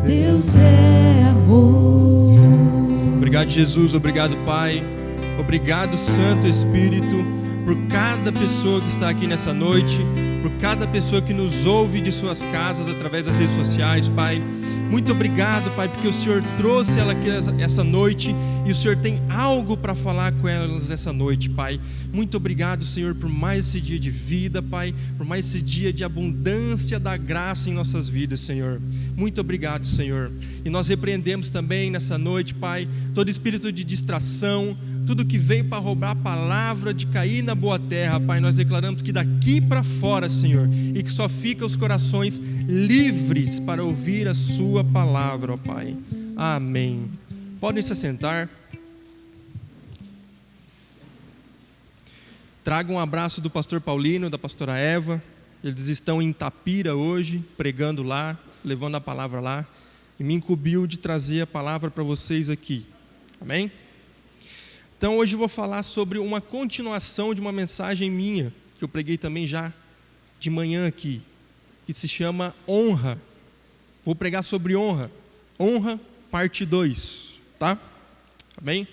Deus é amor. Obrigado, Jesus, obrigado, Pai, obrigado, Santo Espírito, por cada pessoa que está aqui nessa noite, por cada pessoa que nos ouve de suas casas através das redes sociais, Pai. Muito obrigado, Pai, porque o Senhor trouxe ela aqui essa noite e o Senhor tem algo para falar com elas essa noite, Pai. Muito obrigado, Senhor, por mais esse dia de vida, Pai, por mais esse dia de abundância da graça em nossas vidas, Senhor. Muito obrigado, Senhor. E nós repreendemos também nessa noite, Pai, todo espírito de distração, tudo que veio para roubar a palavra, de cair na boa terra, Pai. Nós declaramos que daqui para fora, Senhor, e que só fica os corações livres para ouvir a sua palavra, ó Pai. Amém. Podem se assentar. Trago um abraço do pastor Paulino, da pastora Eva. Eles estão em Itapira hoje, pregando lá, levando a palavra lá, e me incumbiu de trazer a palavra para vocês aqui. Amém? Então hoje eu vou falar sobre uma continuação de uma mensagem minha, que eu preguei também já de manhã aqui, que se chama honra. Vou pregar sobre honra. Honra, parte 2, tá? Amém?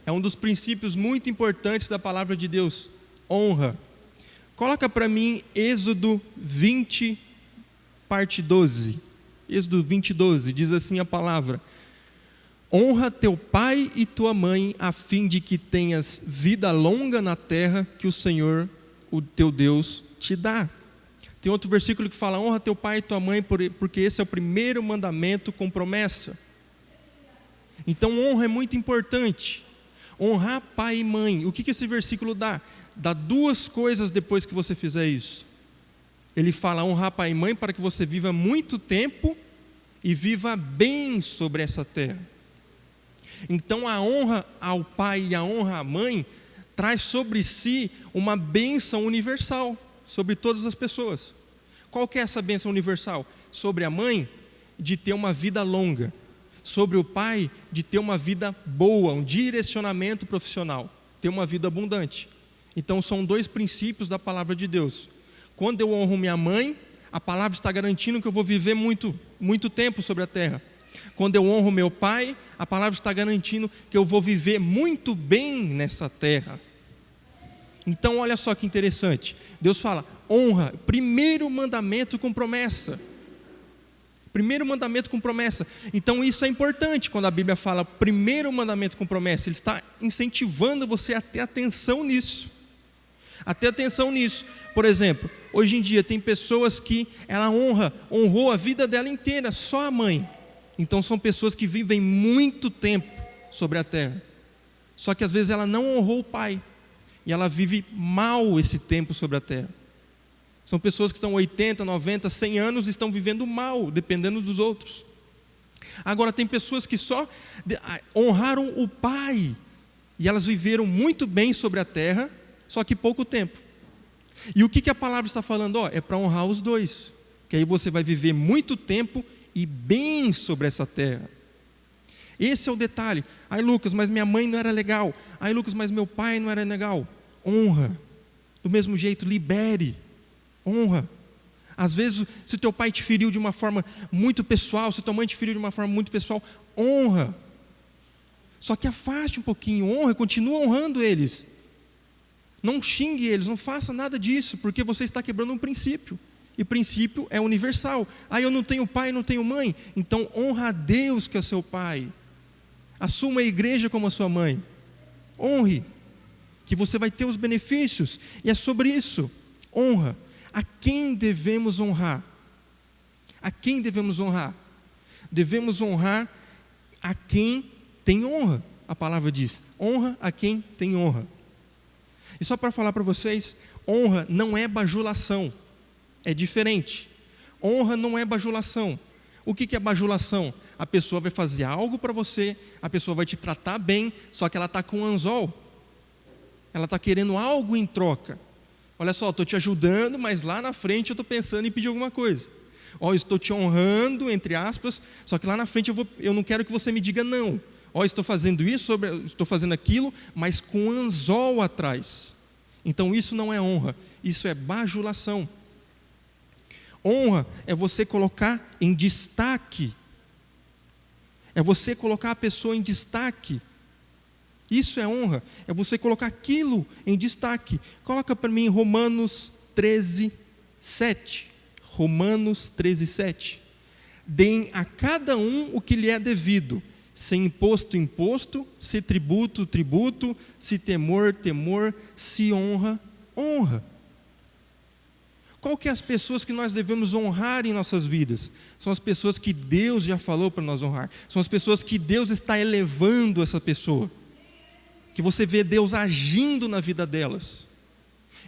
É um dos princípios muito importantes da palavra de Deus. Honra. Coloca para mim Êxodo 20, parte 12. Êxodo 20, 12, diz assim a palavra: honra teu pai e tua mãe, a fim de que tenhas vida longa na terra que o Senhor, o teu Deus, te dá. Tem outro versículo que fala: honra teu pai e tua mãe, porque esse é o primeiro mandamento com promessa. Então honra é muito importante. Honrar pai e mãe. O que esse versículo dá? Dá duas coisas depois que você fizer isso. Ele fala: honrar pai e mãe para que você viva muito tempo e viva bem sobre essa terra. Então a honra ao pai e a honra à mãe traz sobre si uma bênção universal sobre todas as pessoas. Qual que é essa bênção universal? Sobre a mãe, de ter uma vida longa. Sobre o pai, de ter uma vida boa, um direcionamento profissional, ter uma vida abundante. Então são dois princípios da palavra de Deus. Quando eu honro minha mãe, a palavra está garantindo que eu vou viver muito tempo sobre a terra. Quando eu honro meu pai, a palavra está garantindo que eu vou viver muito bem nessa terra. Então olha só que interessante. Deus fala: honra, primeiro mandamento com promessa. Primeiro mandamento com promessa. Então isso é importante quando a Bíblia fala primeiro mandamento com promessa. Ele está incentivando você a ter atenção nisso. A ter atenção nisso. Por exemplo, hoje em dia tem pessoas que ela honrou a vida dela inteira, só a mãe. Então são pessoas que vivem muito tempo sobre a terra. Só que às vezes ela não honrou o pai. E ela vive mal esse tempo sobre a terra. São pessoas que estão 80, 90, 100 anos e estão vivendo mal, dependendo dos outros. Agora tem pessoas que só honraram o pai. E elas viveram muito bem sobre a terra, só que pouco tempo. E o que a palavra está falando? É para honrar os dois. Que aí você vai viver muito tempo e bem sobre essa terra. Esse é o detalhe. Ai, Lucas, mas minha mãe não era legal. Ai, Lucas, mas meu pai não era legal. Honra. Do mesmo jeito, libere. Honra. Às vezes, se teu pai te feriu de uma forma muito pessoal, se tua mãe te feriu de uma forma muito pessoal, honra. Só que afaste um pouquinho, honra, continua honrando eles. Não xingue eles, não faça nada disso, porque você está quebrando um princípio. E princípio é universal. Eu não tenho pai, não tenho mãe. Então honra a Deus que é seu pai. Assuma a igreja como a sua mãe. Honre, que você vai ter os benefícios. E é sobre isso. Honra. A quem devemos honrar? A quem devemos honrar? Devemos honrar a quem tem honra. A palavra diz: honra a quem tem honra. E só para falar para vocês, honra não é bajulação. É diferente. Honra não é bajulação. O que é bajulação? A pessoa vai fazer algo para você, a pessoa vai te tratar bem, só que ela está com anzol. Ela está querendo algo em troca. Olha só, estou te ajudando, mas lá na frente eu estou pensando em pedir alguma coisa. Estou te honrando, entre aspas, só que lá na frente eu não quero que você me diga não. Estou fazendo isso, estou fazendo aquilo, mas com anzol atrás. Então isso não é honra, isso é bajulação. Honra é você colocar em destaque É você colocar a pessoa em destaque. Isso é honra, é você colocar aquilo em destaque. Coloca para mim Romanos 13, 7. Romanos 13, 7. Deem a cada um o que lhe é devido, se imposto, imposto, se tributo, tributo, se temor, temor, se honra, honra. Qual que é as pessoas que nós devemos honrar em nossas vidas? São as pessoas que Deus já falou para nós honrar. São as pessoas que Deus está elevando essa pessoa. Que você vê Deus agindo na vida delas.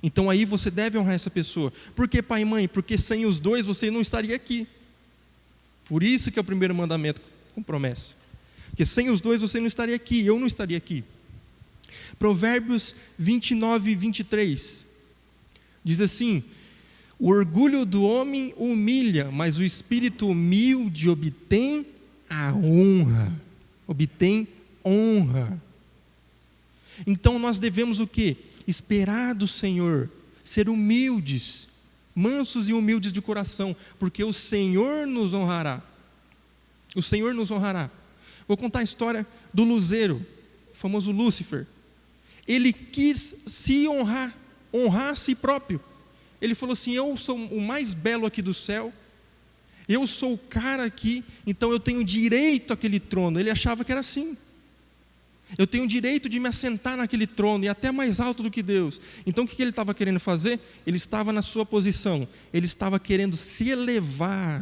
Então aí você deve honrar essa pessoa. Por que, pai e mãe? Porque sem os dois você não estaria aqui. Por isso que é o primeiro mandamento com promessa. Porque sem os dois você não estaria aqui, eu não estaria aqui. Provérbios 29 e 23. Diz assim: o orgulho do homem humilha, mas o espírito humilde obtém a honra. Obtém honra. Então nós devemos o quê? Esperar do Senhor, ser humildes, mansos e humildes de coração, porque o Senhor nos honrará. O Senhor nos honrará. Vou contar a história do luzeiro, o famoso Lúcifer. Ele quis se honrar, honrar a si próprio. Ele falou assim: eu sou o mais belo aqui do céu, eu sou o cara aqui, então eu tenho direito àquele trono. Ele achava que era assim. Eu tenho o direito de me assentar naquele trono, e até mais alto do que Deus. Então o que ele estava querendo fazer? Ele estava na sua posição, ele estava querendo se elevar,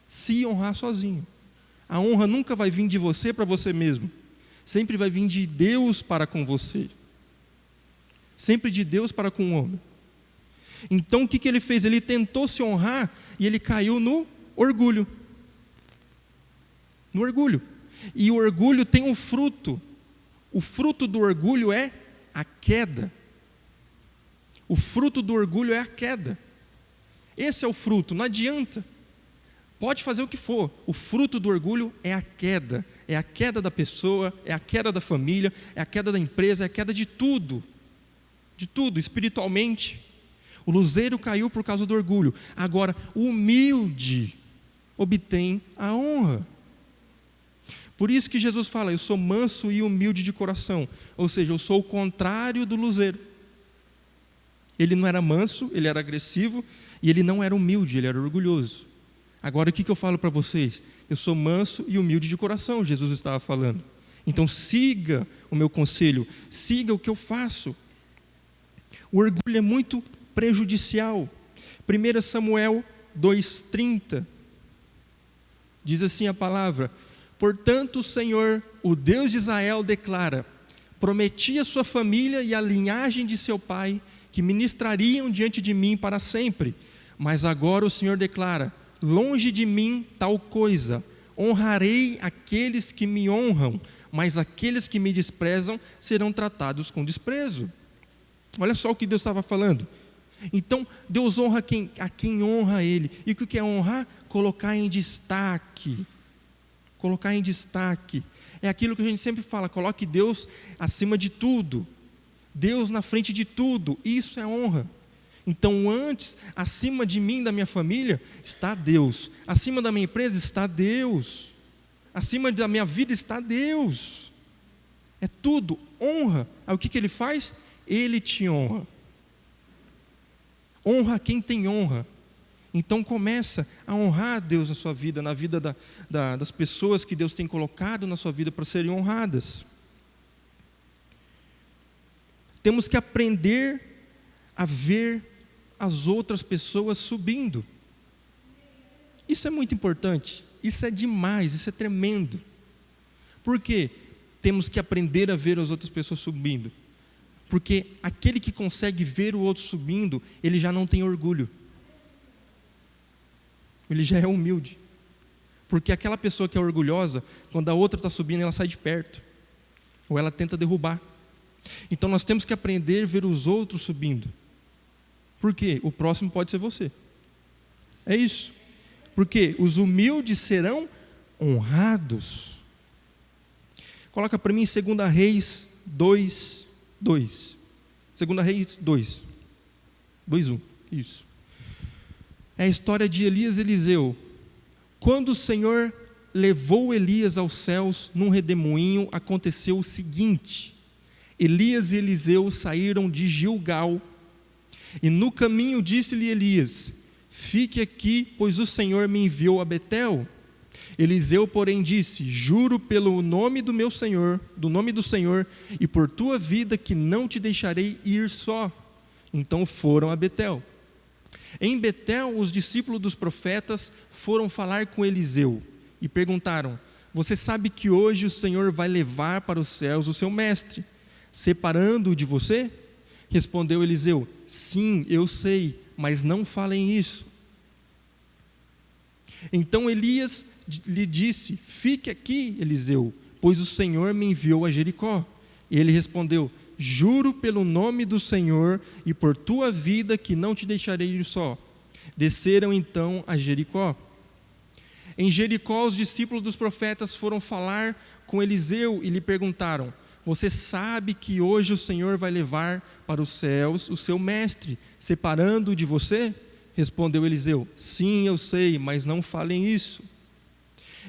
se honrar sozinho. A honra nunca vai vir de você para você mesmo, sempre vai vir de Deus para com você, sempre de Deus para com o homem. Então o que ele fez? Ele tentou se honrar e ele caiu no orgulho. No orgulho. E o orgulho tem um fruto. O fruto do orgulho é a queda. O fruto do orgulho é a queda. Esse é o fruto, não adianta. Pode fazer o que for. O fruto do orgulho é a queda. É a queda da pessoa, é a queda da família, é a queda da empresa, é a queda de tudo. De tudo, espiritualmente. O luzeiro caiu por causa do orgulho. Agora, o humilde obtém a honra. Por isso que Jesus fala: eu sou manso e humilde de coração. Ou seja, eu sou o contrário do luzeiro. Ele não era manso, ele era agressivo, e ele não era humilde, ele era orgulhoso. Agora o que eu falo para vocês? Eu sou manso e humilde de coração, Jesus estava falando. Então siga o meu conselho, siga o que eu faço. O orgulho é muito prejudicial. 1 Samuel 2,30 diz assim a palavra: portanto o Senhor, o Deus de Israel, declara: prometi a sua família e a linhagem de seu pai que ministrariam diante de mim para sempre. Mas agora o Senhor declara: longe de mim tal coisa, honrarei aqueles que me honram, mas aqueles que me desprezam serão tratados com desprezo. Olha só o que Deus estava falando. Então Deus honra a quem honra Ele. E o que é honrar? Colocar em destaque. Colocar em destaque. É aquilo que a gente sempre fala: coloque Deus acima de tudo, Deus na frente de tudo. Isso é honra. Então antes, acima de mim, da minha família, está Deus. Acima da minha empresa está Deus. Acima da minha vida está Deus. É tudo honra. Aí o que Ele faz? Ele te honra. Honra quem tem honra. Então começa a honrar Deus na sua vida, na vida das pessoas que Deus tem colocado na sua vida para serem honradas. Temos que aprender a ver as outras pessoas subindo. Isso é muito importante, isso é demais, isso é tremendo. Por quê? Temos que aprender a ver as outras pessoas subindo. Porque aquele que consegue ver o outro subindo, ele já não tem orgulho. Ele já é humilde. Porque aquela pessoa que é orgulhosa, quando a outra está subindo, ela sai de perto. Ou ela tenta derrubar. Então nós temos que aprender a ver os outros subindo. Por quê? O próximo pode ser você. É isso. Porque os humildes serão honrados. Coloca para mim 2 Reis 2, 2. 2 Reis 2. 2, 1. Isso. É a história de Elias e Eliseu. Quando o Senhor levou Elias aos céus, num redemoinho aconteceu o seguinte: Elias e Eliseu saíram de Gilgal, e no caminho disse-lhe Elias: fique aqui, pois o Senhor me enviou a Betel. Eliseu, porém, disse: juro pelo nome do meu Senhor, do nome do Senhor, e por tua vida, que não te deixarei ir só. Então foram a Betel. Em Betel, os discípulos dos profetas foram falar com Eliseu e perguntaram: você sabe que hoje o Senhor vai levar para os céus o seu mestre, separando-o de você? Respondeu Eliseu: sim, eu sei, mas não falem isso. Então Elias lhe disse: fique aqui, Eliseu, pois o Senhor me enviou a Jericó. Ele respondeu: juro pelo nome do Senhor e por tua vida, que não te deixarei ir só. Desceram então a Jericó. Em Jericó, os discípulos dos profetas foram falar com Eliseu e lhe perguntaram: você sabe que hoje o Senhor vai levar para os céus o seu mestre, separando-o de você? Respondeu Eliseu: sim, eu sei, mas não falem isso.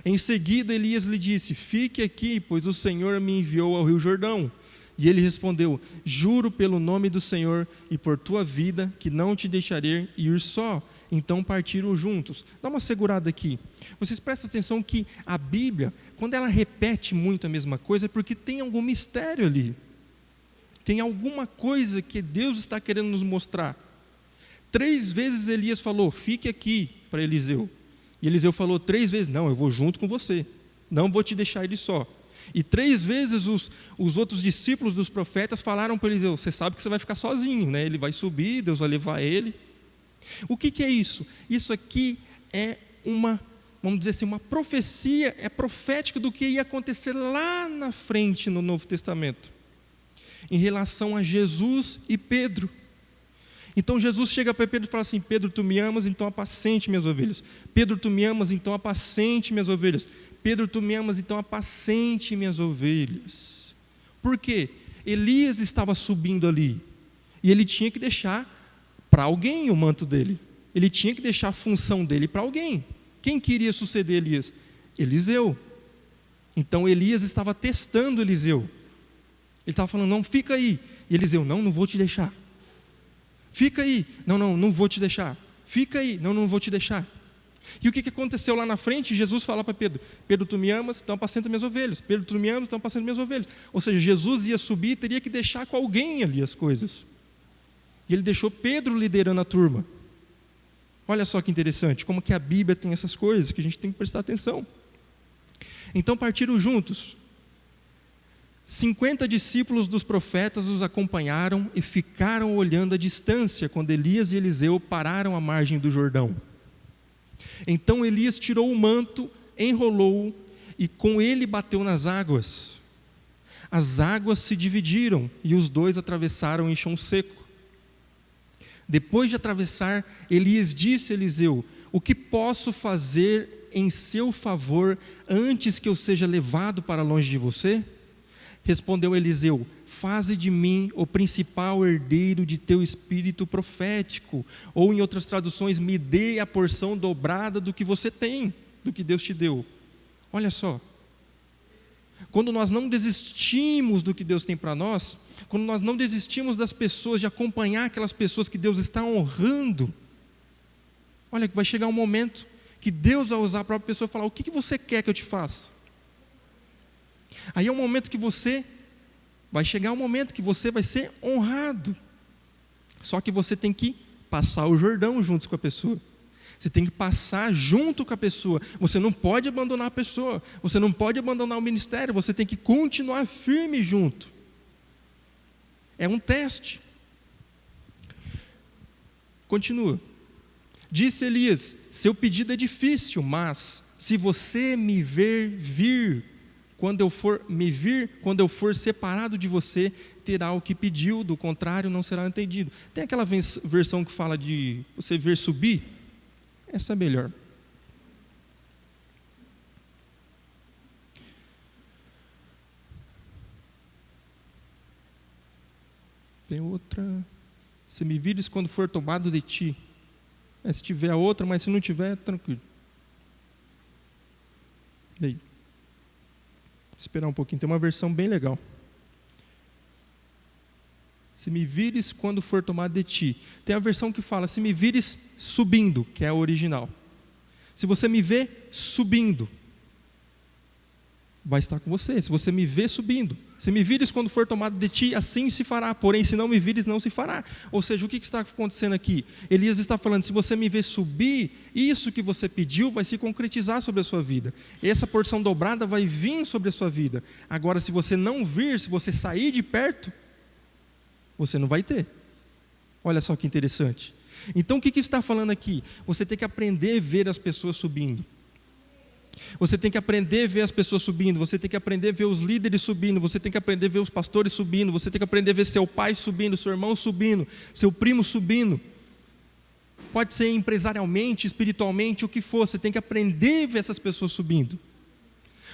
Em seguida Elias lhe disse: fique aqui, pois o Senhor me enviou ao rio Jordão. E ele respondeu: juro pelo nome do Senhor e por tua vida, que não te deixarei ir só. Então partiram juntos. Dá uma segurada aqui. Vocês prestem atenção que a Bíblia, quando ela repete muito a mesma coisa, é porque tem algum mistério ali. Tem alguma coisa que Deus está querendo nos mostrar. 3 vezes Elias falou: fique aqui, para Eliseu. E Eliseu falou 3 vezes: não, eu vou junto com você, não vou te deixar ele só. E 3 vezes os outros discípulos dos profetas falaram para Eliseu: você sabe que você vai ficar sozinho, né? Ele vai subir, Deus vai levar ele. O que é isso? Isso aqui é uma, vamos dizer assim, uma profecia, é profética do que ia acontecer lá na frente no Novo Testamento, em relação a Jesus e Pedro. Então Jesus chega para Pedro e fala assim: Pedro, tu me amas, então apacente minhas ovelhas. Pedro, tu me amas, então apacente minhas ovelhas. Pedro, tu me amas, então apacente minhas ovelhas. Por quê? Elias estava subindo ali, e ele tinha que deixar para alguém o manto dele. Ele tinha que deixar a função dele para alguém. Quem queria suceder Elias? Eliseu. Então Elias estava testando Eliseu. Ele estava falando: não, fica aí. E Eliseu: não vou te deixar. Fica aí. Não vou te deixar. Fica aí. Não vou te deixar. E o que aconteceu lá na frente? Jesus fala para Pedro: Pedro, tu me amas, então apacenta minhas ovelhas. Pedro, tu me amas, então apacenta minhas ovelhas. Ou seja, Jesus ia subir e teria que deixar com alguém ali as coisas. E ele deixou Pedro liderando a turma. Olha só que interessante, como que a Bíblia tem essas coisas que a gente tem que prestar atenção. Então partiram juntos. 50 discípulos dos profetas os acompanharam e ficaram olhando à distância quando Elias e Eliseu pararam à margem do Jordão. Então Elias tirou o manto, enrolou-o e com ele bateu nas águas. As águas se dividiram e os dois atravessaram em chão seco. Depois de atravessar, Elias disse a Eliseu: o que posso fazer em seu favor antes que eu seja levado para longe de você? Respondeu Eliseu: faze de mim o principal herdeiro de teu espírito profético. Ou em outras traduções: me dê a porção dobrada do que você tem, do que Deus te deu. Olha só, quando nós não desistimos do que Deus tem para nós, quando nós não desistimos das pessoas, de acompanhar aquelas pessoas que Deus está honrando, olha que vai chegar um momento que Deus vai usar a própria pessoa e falar: o que você quer que eu te faça? Aí é um momento que vai chegar um momento que você vai ser honrado. Só que você tem que passar o Jordão junto com a pessoa. Você tem que passar junto com a pessoa. Você não pode abandonar a pessoa. Você não pode abandonar o ministério. Você tem que continuar firme junto. É um teste. Continua. Disse Elias: seu pedido é difícil, mas se você me ver vir, quando eu for separado de você, terá o que pediu, do contrário não será entendido. Tem aquela versão que fala de você ver subir? Essa é melhor. Tem outra: se me vires quando for tomado de ti. Se tiver a outra, mas se não tiver, tranquilo. Daí. Esperar um pouquinho, tem uma versão bem legal. Se me vires quando for tomado de ti. Tem a versão que fala, se me vires subindo, que é a original. Se você me vê subindo, vai estar com você. Se você me vê subindo. Se me vires quando for tomado de ti, assim se fará. Porém, se não me vires, não se fará. Ou seja, o que está acontecendo aqui? Elias está falando, se você me vê subir, isso que você pediu vai se concretizar sobre a sua vida. Essa porção dobrada vai vir sobre a sua vida. Agora, se você não vir, se você sair de perto, você não vai ter. Olha só que interessante. Então, o que está falando aqui? Você tem que aprender a ver as pessoas subindo. Você tem que aprender a ver as pessoas subindo. Você tem que aprender a ver os líderes subindo. Você tem que aprender a ver os pastores subindo. Você tem que aprender a ver seu pai subindo, seu irmão subindo, seu primo subindo. Pode ser empresarialmente, espiritualmente, o que for. Você tem que aprender a ver essas pessoas subindo.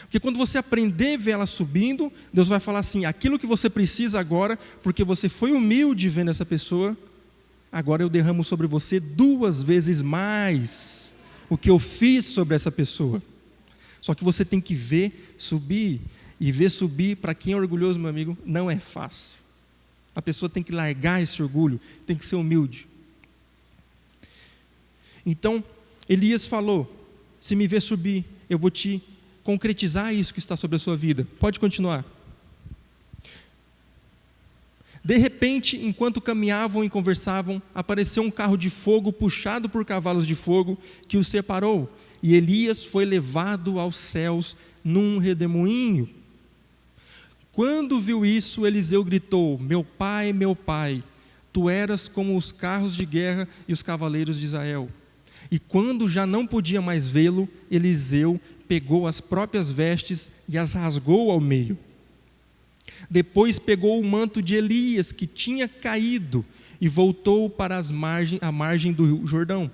Porque quando você aprender a ver elas subindo, Deus vai falar assim, aquilo que você precisa agora, porque você foi humilde vendo essa pessoa, agora eu derramo sobre você 2 vezes mais o que eu fiz sobre essa pessoa. Só que você tem que ver subir. E ver subir, para quem é orgulhoso, meu amigo, não é fácil. A pessoa tem que largar esse orgulho, tem que ser humilde. Então, Elias falou, se me ver subir, eu vou te concretizar isso que está sobre a sua vida. Pode continuar. De repente, enquanto caminhavam e conversavam, apareceu um carro de fogo puxado por cavalos de fogo que os separou. E Elias foi levado aos céus num redemoinho. Quando viu isso, Eliseu gritou, meu pai, tu eras como os carros de guerra e os cavaleiros de Israel. E quando já não podia mais vê-lo, Eliseu pegou as próprias vestes e as rasgou ao meio. Depois pegou o manto de Elias, que tinha caído, e voltou para a margem do rio Jordão.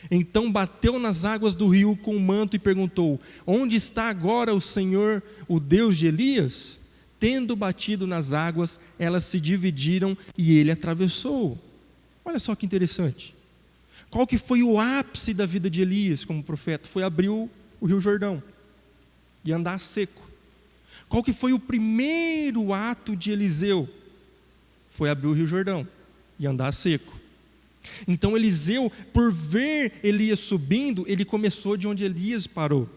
Então bateu nas águas do rio com o manto e perguntou, onde está agora o Senhor, o Deus de Elias? Tendo batido nas águas, elas se dividiram e ele atravessou. Olha só que interessante. Qual que foi o ápice da vida de Elias como profeta? Foi abrir o rio Jordão e andar seco. Qual que foi o primeiro ato de Eliseu? Foi abrir o rio Jordão e andar seco. Então Eliseu, por ver Elias subindo, ele começou de onde Elias parou.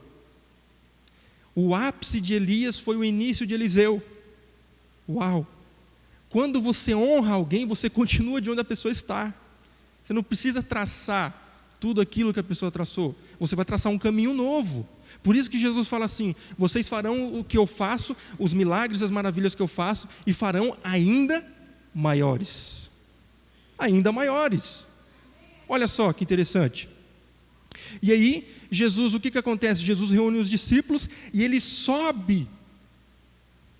O ápice de Elias foi o início de Eliseu. Uau! Quando você honra alguém, você continua de onde a pessoa está. Você não precisa traçar tudo aquilo que a pessoa traçou. Você vai traçar um caminho novo. Por isso que Jesus fala assim, vocês farão o que eu faço, os milagres, as maravilhas que eu faço, e farão ainda maiores. Ainda maiores. Olha só que interessante. E aí, Jesus, o que acontece? Jesus reúne os discípulos e ele sobe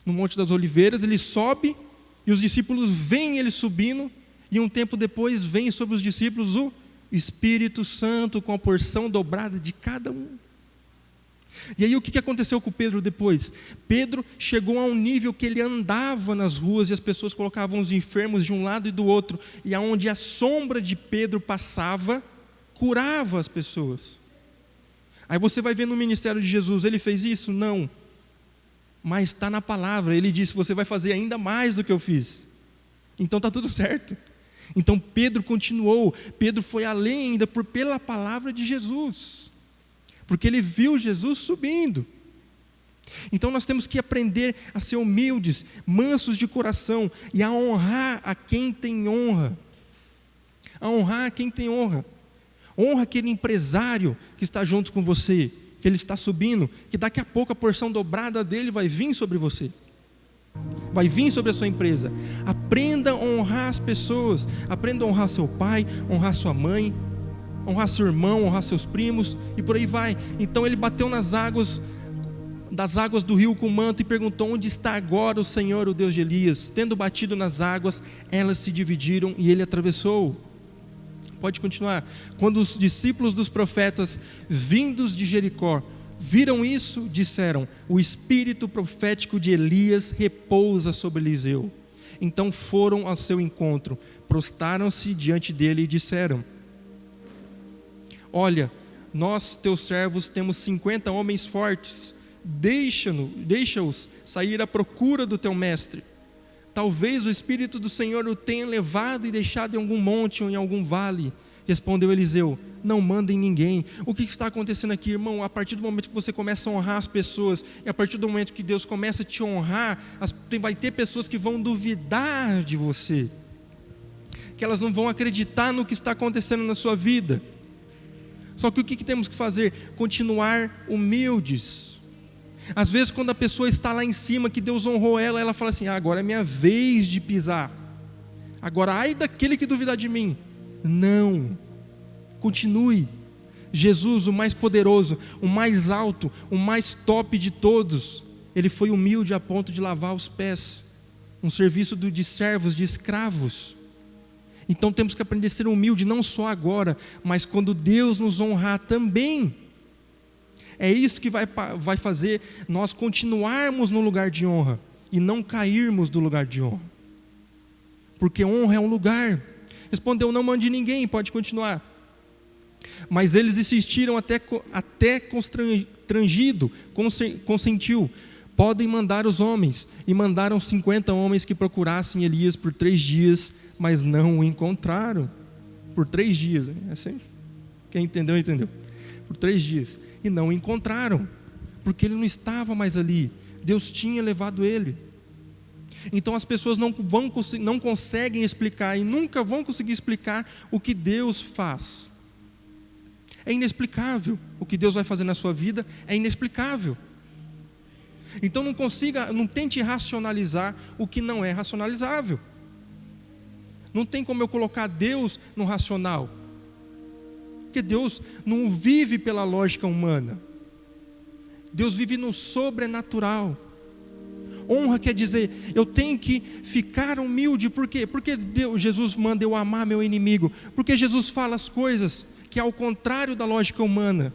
no Monte das Oliveiras, ele sobe e os discípulos veem ele subindo, e um tempo depois vem sobre os discípulos o Espírito Santo com a porção dobrada de cada um. E aí o que aconteceu com Pedro depois? Pedro chegou a um nível que ele andava nas ruas e as pessoas colocavam os enfermos de um lado e do outro, e aonde a sombra de Pedro passava, curava as pessoas. Aí você vai ver no ministério de Jesus, ele fez isso? Não. Mas está na palavra, ele disse, você vai fazer ainda mais do que eu fiz. Então está tudo certo. Então Pedro continuou, Pedro foi além ainda pela palavra de Jesus, porque ele viu Jesus subindo. Então nós temos que aprender a ser humildes, mansos de coração, e a honrar a quem tem honra. A honrar a quem tem honra. Honra aquele empresário que está junto com você, que ele está subindo, que daqui a pouco a porção dobrada dele vai vir sobre você. Vai vir sobre a sua empresa. Aprenda a honrar as pessoas. Aprenda a honrar seu pai, honrar sua mãe, honrar seu irmão, honrar seus primos, e por aí vai. Então ele bateu nas águas, das águas do rio com o manto, e perguntou, onde está agora o Senhor, o Deus de Elias? Tendo batido nas águas, elas se dividiram e ele atravessou. Pode continuar. Quando os discípulos dos profetas vindos de Jericó viram isso, disseram, o espírito profético de Elias repousa sobre Eliseu. Então foram ao seu encontro, prostaram-se diante dele e disseram, olha, nós, teus servos, temos 50 homens fortes, deixa-os sair à procura do teu mestre. Talvez o Espírito do Senhor o tenha levado e deixado em algum monte ou em algum vale. Respondeu Eliseu: não mandem ninguém. O que está acontecendo aqui, irmão? A partir do momento que você começa a honrar as pessoas, e a partir do momento que Deus começa a te honrar, vai ter pessoas que vão duvidar de você, que elas não vão acreditar no que está acontecendo na sua vida. Só que o que temos que fazer? Continuar humildes. Às vezes, quando a pessoa está lá em cima, que Deus honrou ela, ela fala assim: agora é minha vez de pisar, agora ai daquele que duvidar de mim. Não, continue. Jesus, o mais poderoso, o mais alto, o mais top de todos, ele foi humilde a ponto de lavar os pés, um serviço de servos, de escravos. Então temos que aprender a ser humilde, não só agora, mas quando Deus nos honrar também. É isso que vai fazer nós continuarmos no lugar de honra e não cairmos do lugar de honra, porque honra é um lugar. Respondeu: não mande ninguém. Pode continuar. Mas eles insistiram, até constrangido, consentiu: podem mandar os homens. E mandaram 50 homens que procurassem Elias por 3 dias, mas não o encontraram. Por 3 dias, assim, quem entendeu, entendeu. Por 3 dias, e não o encontraram, porque ele não estava mais ali, Deus tinha levado ele. Então as pessoas não conseguem explicar, e nunca vão conseguir explicar o que Deus faz. É inexplicável. O que Deus vai fazer na sua vida é inexplicável. Então não tente racionalizar o que não é racionalizável. Não tem como eu colocar Deus no racional, porque Deus não vive pela lógica humana. Deus vive no sobrenatural. Honra quer dizer, eu tenho que ficar humilde. Por quê? Porque Jesus manda eu amar meu inimigo. Porque Jesus fala as coisas que é ao contrário da lógica humana.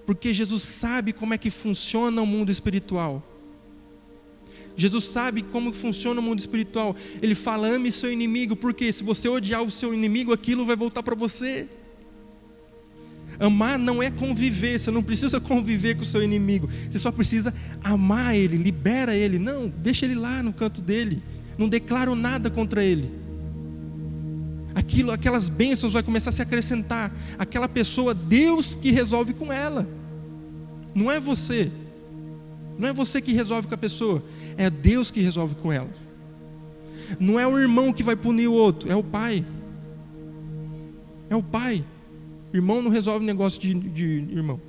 Porque Jesus sabe como é que funciona o mundo espiritual. Jesus sabe como funciona o mundo espiritual. Ele fala: ame seu inimigo, porque se você odiar o seu inimigo, aquilo vai voltar para você. Amar não é conviver. Você não precisa conviver com o seu inimigo, você só precisa amar ele, libera ele. Não, deixa ele lá no canto dele, não declaro nada contra ele. Aquelas bênçãos vai começar a se acrescentar. Aquela pessoa, Deus que resolve com ela, não é você. Não é você que resolve com a pessoa, é Deus que resolve com ela. Não é o irmão que vai punir o outro, é o pai. É o pai. Irmão não resolve negócio de irmão,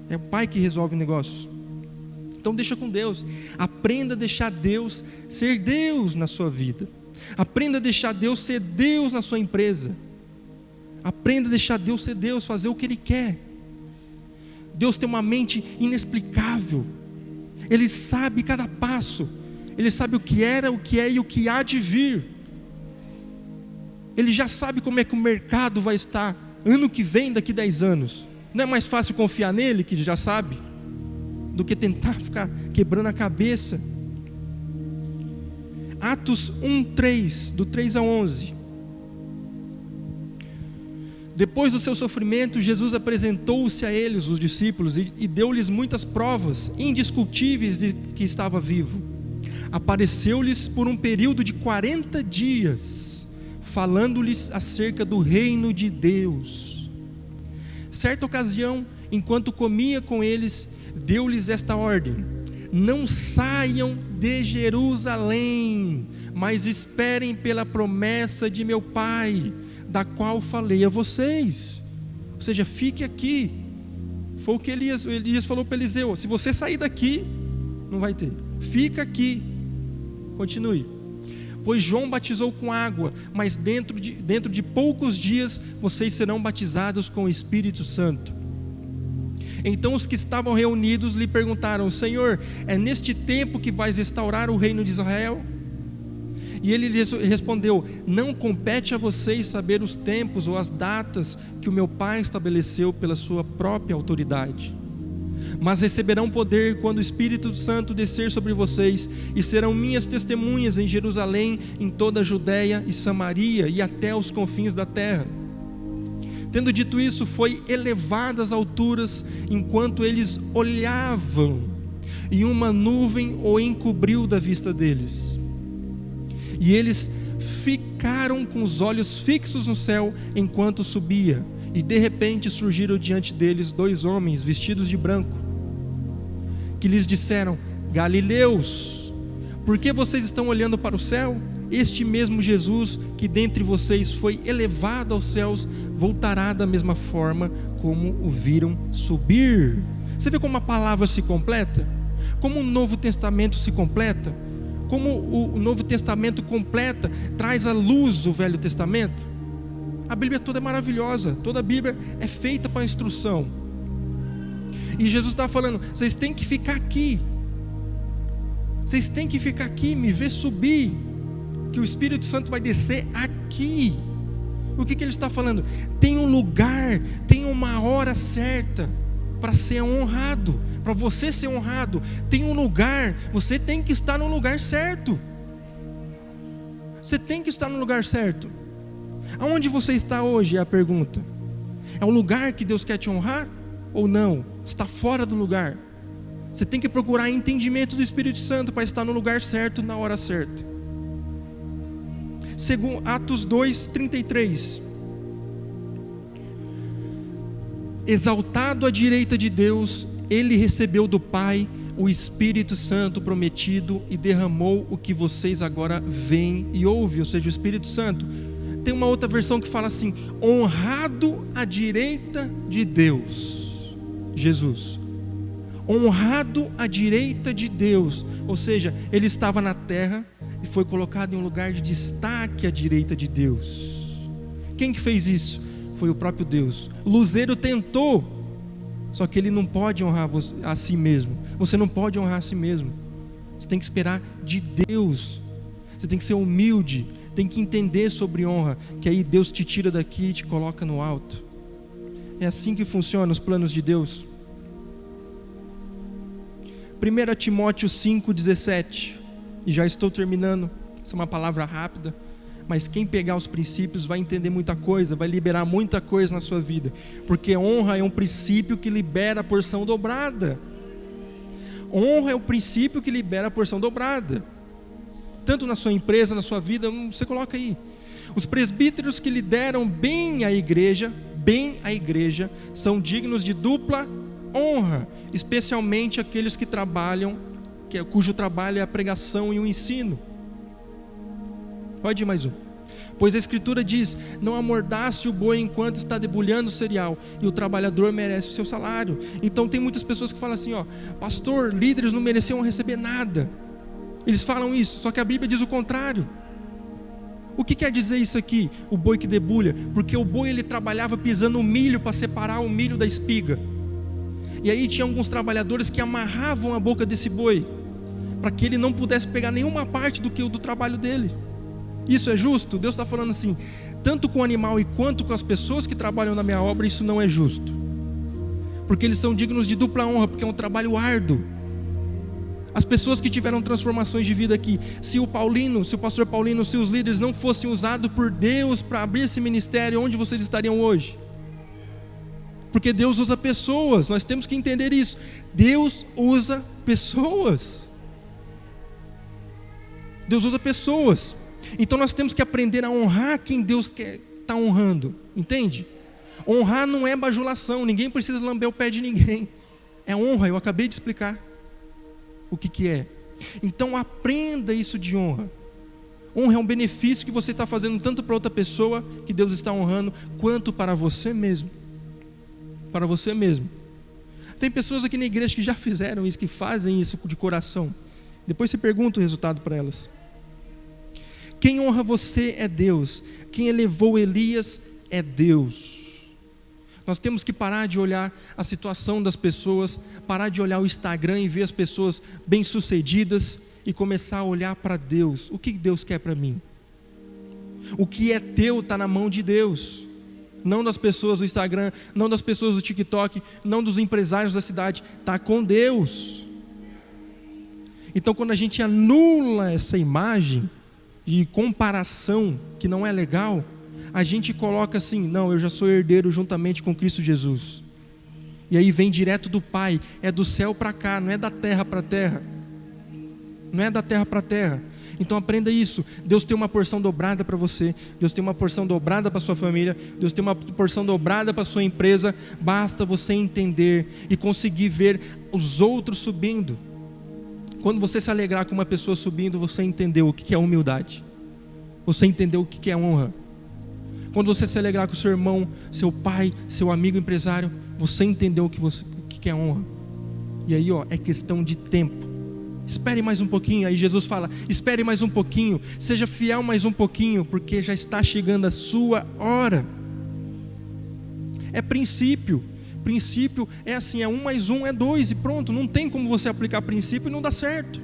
é o pai que resolve negócios. Então deixa com Deus. Aprenda a deixar Deus ser Deus na sua vida. Aprenda a deixar Deus ser Deus na sua empresa. Aprenda a deixar Deus ser Deus, fazer o que Ele quer. Deus tem uma mente inexplicável. Ele sabe cada passo. Ele sabe o que era, o que é e o que há de vir. Ele já sabe como é que o mercado vai estar ano que vem, daqui 10 anos. Não é mais fácil confiar nele, que já sabe, do que tentar ficar quebrando a cabeça. Atos 1:3, do 3 a 11. Depois do seu sofrimento, Jesus apresentou-se a eles, os discípulos, e deu-lhes muitas provas indiscutíveis de que estava vivo. Apareceu-lhes por um período de 40 dias, falando-lhes acerca do reino de Deus. Certa ocasião, enquanto comia com eles, deu-lhes esta ordem: não saiam de Jerusalém, mas esperem pela promessa de meu Pai, da qual falei a vocês. Ou seja, fique aqui. Foi o que Elias falou para Eliseu: se você sair daqui, não vai ter. Fica aqui. Continue. Pois João batizou com água, mas dentro de poucos dias vocês serão batizados com o Espírito Santo. Então os que estavam reunidos lhe perguntaram: Senhor, é neste tempo que vais restaurar o reino de Israel? E ele lhes respondeu: não compete a vocês saber os tempos ou as datas que o meu Pai estabeleceu pela sua própria autoridade. Mas receberão poder quando o Espírito Santo descer sobre vocês, e serão minhas testemunhas em Jerusalém, em toda a Judeia e Samaria e até os confins da terra. Tendo dito isso, foi elevado às alturas enquanto eles olhavam, e uma nuvem o encobriu da vista deles. E eles ficaram com os olhos fixos no céu enquanto subia, e de repente surgiram diante deles 2 homens vestidos de branco, que lhes disseram: Galileus, por que vocês estão olhando para o céu? Este mesmo Jesus que dentre vocês foi elevado aos céus, voltará da mesma forma como o viram subir. Você vê como a palavra se completa? Como o Novo Testamento se completa? Como o Novo Testamento completa, traz à luz o Velho Testamento? A Bíblia toda é maravilhosa, toda a Bíblia é feita para instrução. E Jesus está falando: vocês têm que ficar aqui, vocês têm que ficar aqui, me ver subir, que o Espírito Santo vai descer aqui. O que ele está falando? Tem um lugar, tem uma hora certa para ser honrado, para você ser honrado. Tem um lugar, você tem que estar no lugar certo. Você tem que estar no lugar certo. Aonde você está hoje é a pergunta. É o lugar que Deus quer te honrar ou não? Está fora do lugar. Você tem que procurar entendimento do Espírito Santo para estar no lugar certo, na hora certa. Segundo Atos 2:33, exaltado à direita de Deus, ele recebeu do Pai o Espírito Santo prometido e derramou o que vocês agora veem e ouvem, ou seja, o Espírito Santo. Tem uma outra versão que fala assim: honrado à direita de Deus, Jesus, honrado à direita de Deus, ou seja, ele estava na terra e foi colocado em um lugar de destaque à direita de Deus. Quem que fez isso? Foi o próprio Deus. Luzero tentou, só que ele não pode honrar a si mesmo. Você não pode honrar a si mesmo. Você tem que esperar de Deus. Você tem que ser humilde, tem que entender sobre honra, que aí Deus te tira daqui e te coloca no alto. É assim que funcionam os planos de Deus. 1 Timóteo 5:17, e já estou terminando, essa é uma palavra rápida, mas quem pegar os princípios vai entender muita coisa, vai liberar muita coisa na sua vida, porque honra é um princípio que libera a porção dobrada. Honra é o princípio que libera a porção dobrada, tanto na sua empresa, na sua vida. Você coloca aí: os presbíteros que lideram bem a igreja, são dignos de dupla honra, especialmente aqueles que trabalham, cujo trabalho é a pregação e o ensino. Pode ir mais um. Pois a Escritura diz: não amordace o boi enquanto está debulhando o cereal, e o trabalhador merece o seu salário. Então tem muitas pessoas que falam assim: pastor, líderes não mereciam receber nada. Eles falam isso, só que a Bíblia diz o contrário. O que quer dizer isso aqui? O boi que debulha, porque o boi ele trabalhava pisando o milho para separar o milho da espiga. E aí tinha alguns trabalhadores que amarravam a boca desse boi, para que ele não pudesse pegar nenhuma parte do trabalho dele. Isso é justo? Deus está falando assim: tanto com o animal e quanto com as pessoas que trabalham na minha obra, isso não é justo, porque eles são dignos de dupla honra, porque é um trabalho árduo. As pessoas que tiveram transformações de vida aqui, se o pastor Paulino, se os líderes não fossem usados por Deus para abrir esse ministério, onde vocês estariam hoje? Porque Deus usa pessoas, nós temos que entender isso. Deus usa pessoas. Deus usa pessoas. Então nós temos que aprender a honrar quem Deus está honrando, entende? Honrar não é bajulação, ninguém precisa lamber o pé de ninguém. É honra, eu acabei de explicar o que é. Então aprenda isso de honra. Honra é um benefício que você está fazendo tanto para outra pessoa, que Deus está honrando, quanto para você mesmo. Para você mesmo. Tem pessoas aqui na igreja que já fizeram isso, que fazem isso de coração. Depois você pergunta o resultado para elas. Quem honra você é Deus. Quem elevou Elias é Deus. Nós temos que parar de olhar a situação das pessoas, parar de olhar o Instagram e ver as pessoas bem-sucedidas e começar a olhar para Deus. O que Deus quer para mim? O que é teu está na mão de Deus. Não das pessoas do Instagram, não das pessoas do TikTok, não dos empresários da cidade. Está com Deus. Então quando a gente anula essa imagem de comparação que não é legal, a gente coloca assim: não, eu já sou herdeiro juntamente com Cristo Jesus. E aí vem direto do Pai, é do céu para cá, não é da terra para a terra. Não é da terra para a terra. Então aprenda isso. Deus tem uma porção dobrada para você. Deus tem uma porção dobrada para sua família. Deus tem uma porção dobrada para sua empresa. Basta você entender e conseguir ver os outros subindo. Quando você se alegrar com uma pessoa subindo, você entendeu o que é humildade. Você entendeu o que é honra. Quando você se alegrar com o seu irmão, seu pai, seu amigo empresário, você entendeu o que é honra. E aí, é questão de tempo. Espere mais um pouquinho. Aí Jesus fala: espere mais um pouquinho, seja fiel mais um pouquinho, porque já está chegando a sua hora. É princípio. Princípio é assim, é 1 mais 1 é 2 e pronto. Não tem como você aplicar princípio e não dá certo.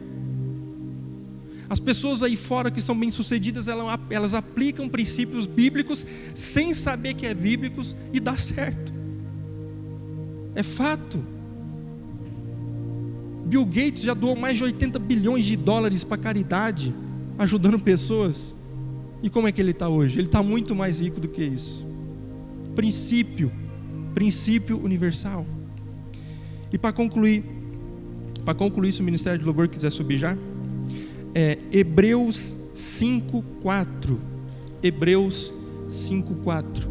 As pessoas aí fora que são bem sucedidas, elas aplicam princípios bíblicos sem saber que é bíblicos e dá certo. É fato. Bill Gates já doou mais de 80 bilhões de dólares para caridade, ajudando pessoas. E como é que ele está hoje? Ele está muito mais rico do que isso. Princípio universal. E para concluir, se o Ministério de Louvor quiser subir já, Hebreus 5:4. Hebreus 5:4.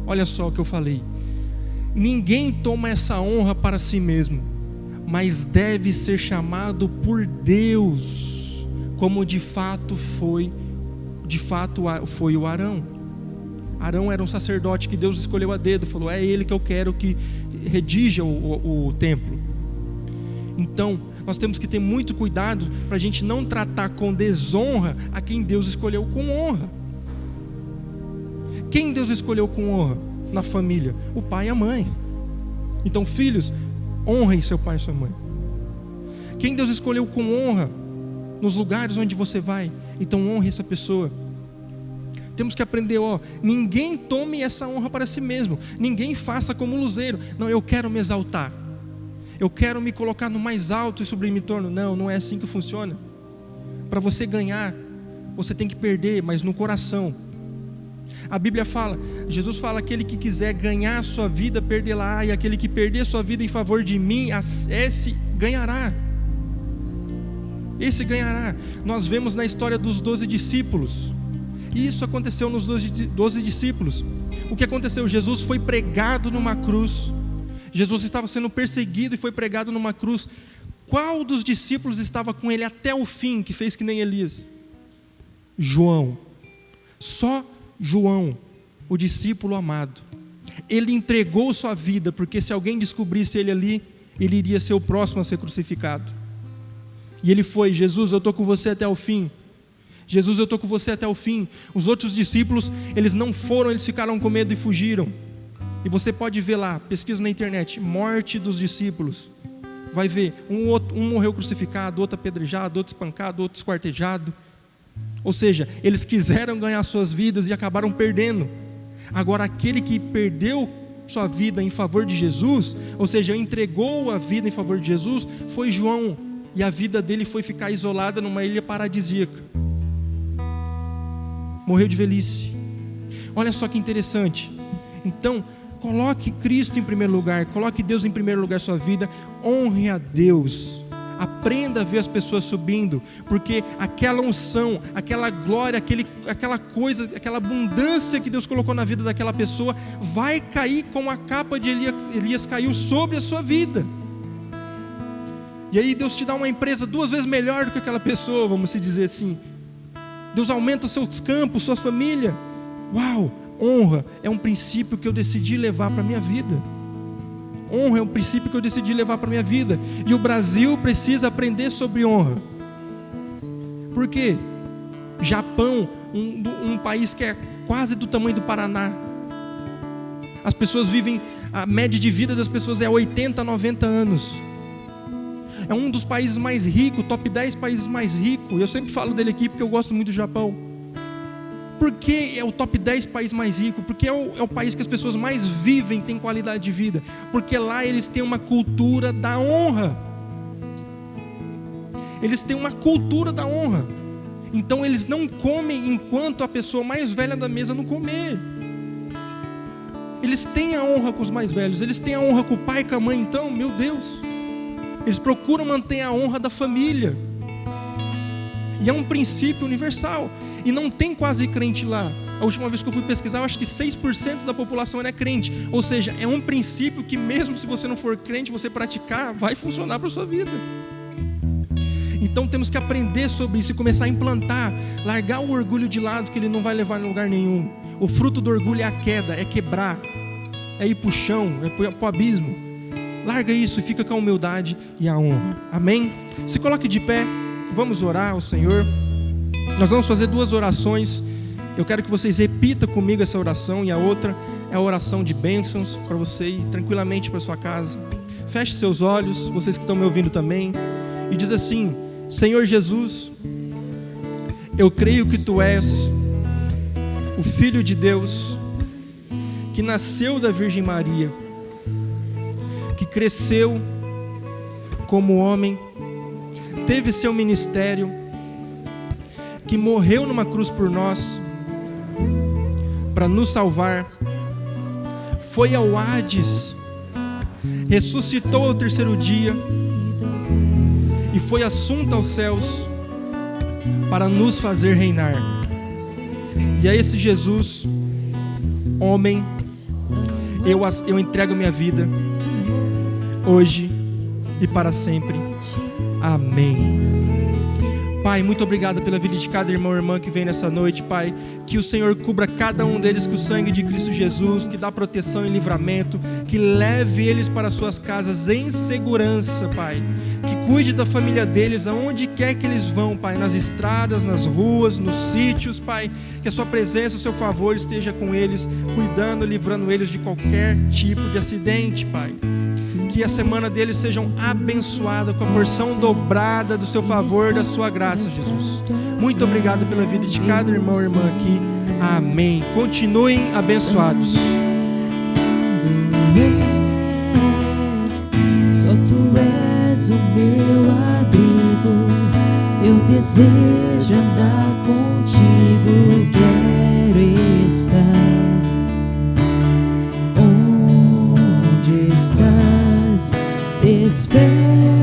Olha só o que eu falei: ninguém toma essa honra para si mesmo, mas deve ser chamado por Deus, como de fato foi o Arão. Arão era um sacerdote que Deus escolheu a dedo, falou: é ele que eu quero que redija o templo. Então, nós temos que ter muito cuidado para a gente não tratar com desonra a quem Deus escolheu com honra. Quem Deus escolheu com honra na família? O pai e a mãe. Então, filhos, honrem seu pai e sua mãe. Quem Deus escolheu com honra nos lugares onde você vai, então honre essa pessoa. Temos que aprender, ninguém tome essa honra para si mesmo. Ninguém faça como luzeiro: não, eu quero me exaltar, eu quero me colocar no mais alto e sublime torno. Não é assim que funciona. Para você ganhar, você tem que perder, mas no coração. A Bíblia fala, Jesus fala: aquele que quiser ganhar a sua vida, perdê-la, e aquele que perder a sua vida em favor de mim, esse ganhará. Esse ganhará. Nós vemos na história dos 12 discípulos. Isso aconteceu nos 12 discípulos. O que aconteceu? Jesus foi pregado numa cruz. Jesus estava sendo perseguido e foi pregado numa cruz. Qual dos discípulos estava com ele até o fim, que fez que nem Elias? João. Só João, o discípulo amado. Ele entregou sua vida, porque se alguém descobrisse ele ali, ele iria ser o próximo a ser crucificado. E ele foi: Jesus, eu estou com você até o fim. Jesus, eu estou com você até o fim. Os outros discípulos, eles não foram, eles ficaram com medo e fugiram. E você pode ver lá, pesquisa na internet, morte dos discípulos. Vai ver, um morreu crucificado, outro apedrejado, outro espancado, outro esquartejado. Ou seja, eles quiseram ganhar suas vidas e acabaram perdendo. Agora, aquele que perdeu sua vida em favor de Jesus, ou seja, entregou a vida em favor de Jesus, foi João. E a vida dele foi ficar isolada numa ilha paradisíaca. Morreu de velhice. Olha só que interessante. Então, coloque Cristo em primeiro lugar, coloque Deus em primeiro lugar na sua vida, honre a Deus, aprenda a ver as pessoas subindo, porque aquela unção, aquela glória, aquela coisa, aquela abundância que Deus colocou na vida daquela pessoa, vai cair como a capa de Elias caiu sobre a sua vida. E aí Deus te dá uma empresa 2 vezes melhor do que aquela pessoa, vamos dizer assim. Deus aumenta os seus campos, sua família. Uau! Honra é um princípio que eu decidi levar para a minha vida. Honra é um princípio que eu decidi levar para a minha vida. E o Brasil precisa aprender sobre honra. Por quê? Japão, um país que é quase do tamanho do Paraná. As pessoas vivem, a média de vida das pessoas é 80, 90 anos. É um dos países mais ricos, top 10 países mais ricos. Eu sempre falo dele aqui porque eu gosto muito do Japão. Por que é o top 10 país mais rico? Porque é o país que as pessoas mais vivem, têm qualidade de vida. Porque lá eles têm uma cultura da honra. Eles têm uma cultura da honra. Então eles não comem enquanto a pessoa mais velha da mesa não comer. Eles têm a honra com os mais velhos, eles têm a honra com o pai e com a mãe. Então, meu Deus, eles procuram manter a honra da família. E é um princípio universal. E não tem quase crente lá. A última vez que eu fui pesquisar, eu acho que 6% da população é crente. Ou seja, é um princípio que mesmo se você não for crente, você praticar, vai funcionar para a sua vida. Então temos que aprender sobre isso e começar a implantar. Largar o orgulho de lado, que ele não vai levar em lugar nenhum. O fruto do orgulho é a queda, é quebrar, é ir para o chão, é para o abismo. Larga isso e fica com a humildade e a honra. Amém? Se coloque de pé, vamos orar ao Senhor. Nós vamos fazer 2 orações. Eu quero que vocês repitam comigo essa oração. E a outra é a oração de bênçãos para você ir tranquilamente para sua casa. Feche seus olhos, vocês que estão me ouvindo também, e diz assim: Senhor Jesus, eu creio que Tu és o Filho de Deus, que nasceu da Virgem Maria, que cresceu como homem, teve seu ministério, que morreu numa cruz por nós, para nos salvar, foi ao Hades, ressuscitou ao 3º dia, e foi assunto aos céus, para nos fazer reinar. E a esse Jesus, homem, eu entrego minha vida, hoje e para sempre. Amém. Pai, muito obrigado pela vida de cada irmão e irmã que vem nessa noite, Pai. Que o Senhor cubra cada um deles com o sangue de Cristo Jesus, que dá proteção e livramento, que leve eles para suas casas em segurança, Pai. Que cuide da família deles, aonde quer que eles vão, Pai, nas estradas, nas ruas, nos sítios, Pai. Que a sua presença, o seu favor esteja com eles, cuidando, livrando eles de qualquer tipo de acidente, Pai. Que a semana deles sejam abençoada com a porção dobrada do seu favor, da sua graça, Jesus. Muito obrigado pela vida de cada irmão e irmã aqui. Amém. Continuem abençoados. Só Tu és o meu abrigo, eu desejo andar contigo, quero estar onde estás, espero.